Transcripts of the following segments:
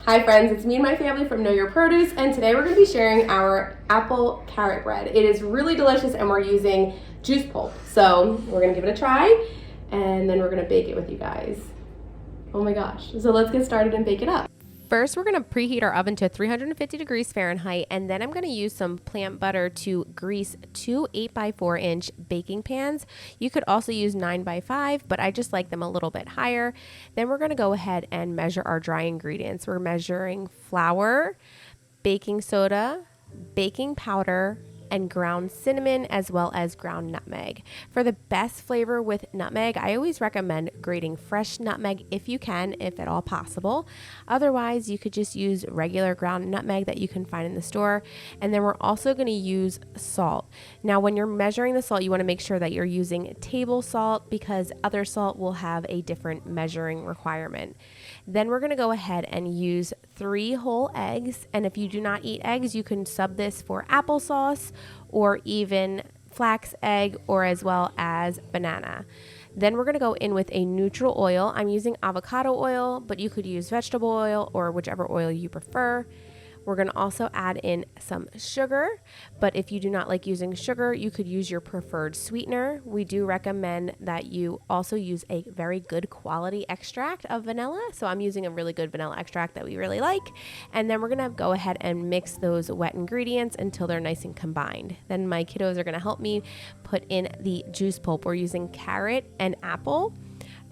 Hi friends, it's me and my family from Know Your Produce, and today we're going to be sharing our apple carrot bread. It is really delicious and we're using juice pulp. So we're going to give it a try and then we're going to bake it with you guys. Oh my gosh. So let's get started and bake it up. First, we're going to preheat our oven to 350 degrees Fahrenheit, and then I'm going to use some plant butter to grease two 8x4-inch baking pans. You could also use 9x5, but I just like them a little bit higher. Then we're going to go ahead and measure our dry ingredients. We're measuring flour, baking soda, baking powder, and ground cinnamon, as well as ground nutmeg. For the best flavor with nutmeg, I always recommend grating fresh nutmeg if you can, if at all possible. Otherwise, you could just use regular ground nutmeg that you can find in the store. And then we're also going to use salt. Now, when you're measuring the salt, you want to make sure that you're using table salt because other salt will have a different measuring requirement. Then we're going to go ahead and use 3 whole eggs. And if you do not eat eggs, you can sub this for applesauce or even flax egg or as well as banana. Then we're going to go in with a neutral oil. I'm using avocado oil, but you could use vegetable oil or whichever oil you prefer. We're going to also add in some sugar, but if you do not like using sugar, you could use your preferred sweetener. We do recommend that you also use a very good quality extract of vanilla. So I'm using a really good vanilla extract that we really like. And then we're going to go ahead and mix those wet ingredients until they're nice and combined. Then my kiddos are going to help me put in the juice pulp. We're using carrot and apple.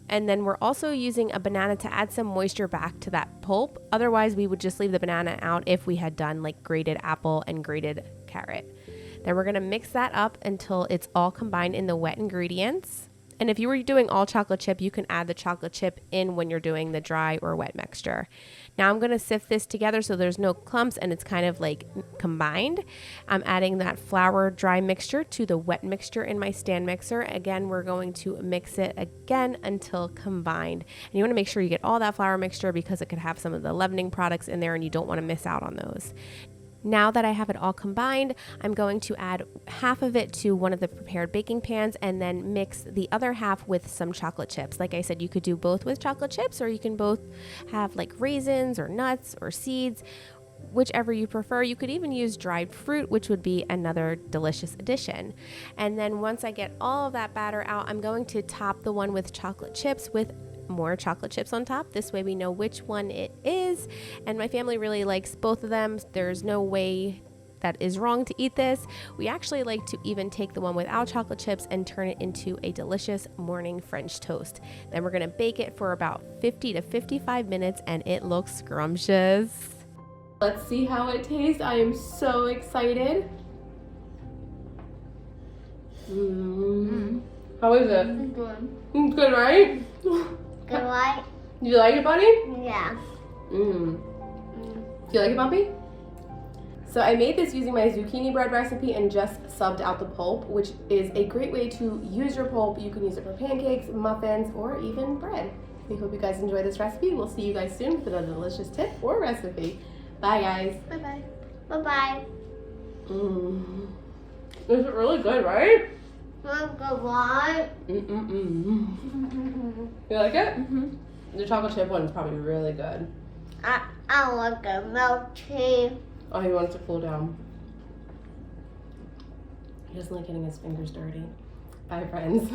And then we're also using a banana to add some moisture back to that pulp. Otherwise, we would just leave the banana out if we had done like grated apple and grated carrot. Then we're going to mix that up until it's all combined in the wet ingredients. And if you were doing all chocolate chip, you can add the chocolate chip in when you're doing the dry or wet mixture. Now I'm going to sift this together so there's no clumps and it's kind of like combined. I'm adding that flour dry mixture to the wet mixture in my stand mixer. Again, we're going to mix it again until combined. And you want to make sure you get all that flour mixture because it could have some of the leavening products in there and you don't want to miss out on those. Now that I have it all combined, I'm going to add half of it to one of the prepared baking pans and then mix the other half with some chocolate chips. Like I said, you could do both with chocolate chips or you can both have like raisins or nuts or seeds, whichever you prefer. You could even use dried fruit, which would be another delicious addition. And then once I get all of that batter out, I'm going to top the one with chocolate chips with more chocolate chips on top. This way we know which one it is, and my family really likes both of them. There's no way that is wrong to eat this. We actually like to even take the one without chocolate chips and turn it into a delicious morning French toast. Then we're going to bake it for about 50 to 55 minutes and it looks scrumptious. Let's see how it tastes. I am so excited. How is it? Good. It's good, right? Good, right? You like it, buddy? Yeah. Do you like it, Bumpy? So I made this using my zucchini bread recipe and just subbed out the pulp, which is a great way to use your pulp. You can use it for pancakes, muffins, or even bread. We hope you guys enjoy this recipe. We'll see you guys soon with a delicious tip or recipe. Bye, guys. Bye-bye. Bye-bye. This is really good, right? Goodbye. You like it? The chocolate chip one is probably really good. I like a milk tea. Oh, he wants to cool down. He doesn't like getting his fingers dirty. Bye, friends.